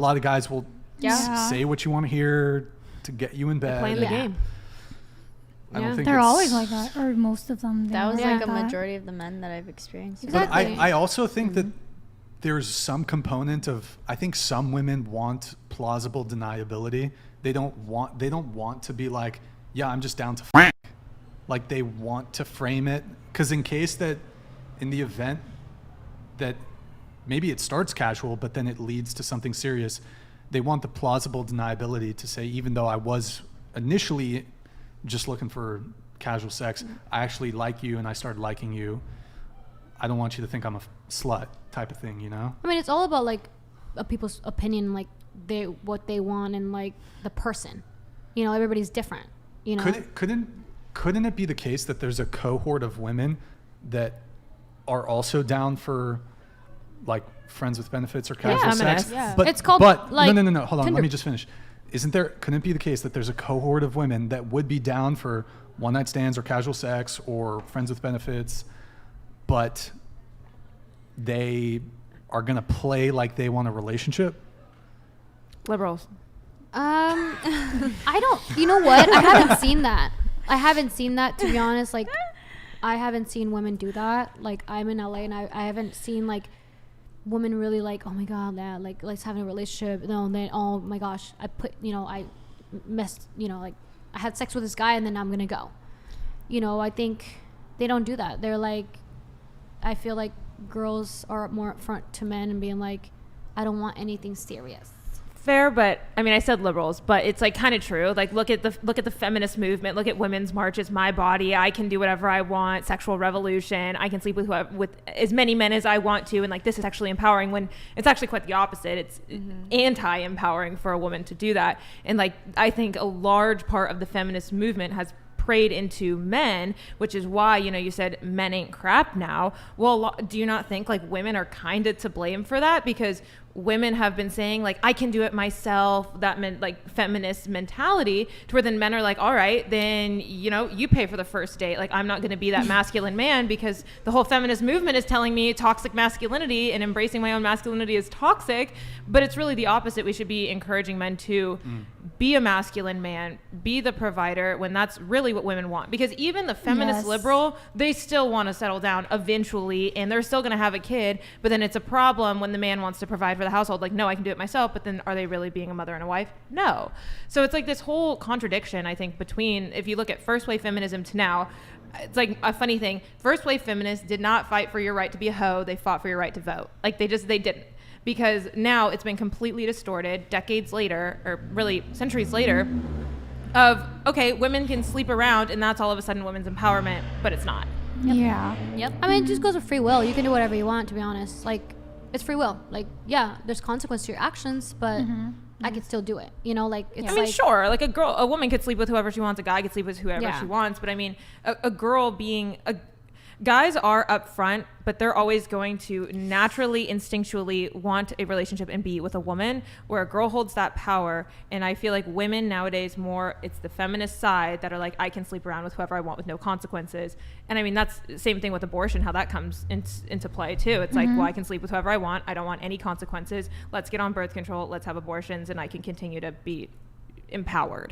lot of guys will say what you want to hear to get you in bed. They're playing the game. I don't think they're always like that, or most of them. That was like a majority of the men that I've experienced. Exactly. But I also think that there's some component of, I think some women want plausible deniability. They don't want to be like, yeah, I'm just down to f***. Like they want to frame it, because in case that, in the event that maybe it starts casual, but then it leads to something serious, they want the plausible deniability to say, even though I was initially just looking for casual sex, I actually like you and I started liking you. I don't want you to think I'm a slut type of thing, you know? I mean, it's all about like people's opinion, like what they want and like the person. You know, everybody's different, you know? Couldn't it be the case that there's a cohort of women that are also down for like friends with benefits or casual sex? Yeah. But it's called like, no, hold on, Tinder. let me just finish. Couldn't it be the case that there's a cohort of women that would be down for one night stands or casual sex or friends with benefits, but they are going to play like they want a relationship? Liberals. I don't, you know what? I haven't seen that, to be honest. Like, I haven't seen women do that. Like, I'm in LA and I haven't seen like women really like, oh my God, that like, let's have a relationship. No, then, oh my gosh, I messed, like I had sex with this guy and then I'm going to go. You know, I think they don't do that. They're like, I feel like girls are more upfront to men and being like, I don't want anything serious. Fair, but I mean, I said liberals, but it's like kind of true. Like, look at the feminist movement. Look at women's marches. My body. I can do whatever I want. Sexual revolution. I can sleep with as many men as I want to, and like this is actually empowering. When it's actually quite the opposite. It's anti-empowering for a woman to do that. And like, I think a large part of the feminist movement has preyed into men, which is why, you said men ain't crap now. Well, do you not think like women are kind of to blame for that? Because women have been saying like, I can do it myself, that meant like feminist mentality, to where then men are like, all right, then, you pay for the first date. Like, I'm not going to be that masculine man, because the whole feminist movement is telling me toxic masculinity and embracing my own masculinity is toxic. But it's really the opposite. We should be encouraging men to be a masculine man, be the provider, when that's really what women want. Because even the feminist liberal, they still want to settle down eventually, and they're still going to have a kid. But then it's a problem when the man wants to provide for the household. Like, no, I can do it myself. But then are they really being a mother and a wife? No. So it's like this whole contradiction, I think, between, if you look at first wave feminism to now, it's like a funny thing. First wave feminists did not fight for your right to be a hoe. They fought for your right to vote. Like, they didn't. Because now it's been completely distorted decades later, or really centuries later, of, okay, women can sleep around and that's all of a sudden women's empowerment, but it's not. Yep. Yeah. Yep. I mean, it just goes with free will. You can do whatever you want, to be honest. Like, it's free will. Like, yeah, there's consequence to your actions, but I could still do it. Like, it's I mean, sure. Like, a woman could sleep with whoever she wants. A guy could sleep with whoever she wants. But I mean, a girl being guys are upfront, but they're always going to naturally, instinctually want a relationship and be with a woman, where a girl holds that power. And I feel like women nowadays more, it's the feminist side that are like, I can sleep around with whoever I want with no consequences. And I mean, that's the same thing with abortion, how that comes into play too. It's like, well, I can sleep with whoever I want. I don't want any consequences. Let's get on birth control. Let's have abortions and I can continue to be empowered.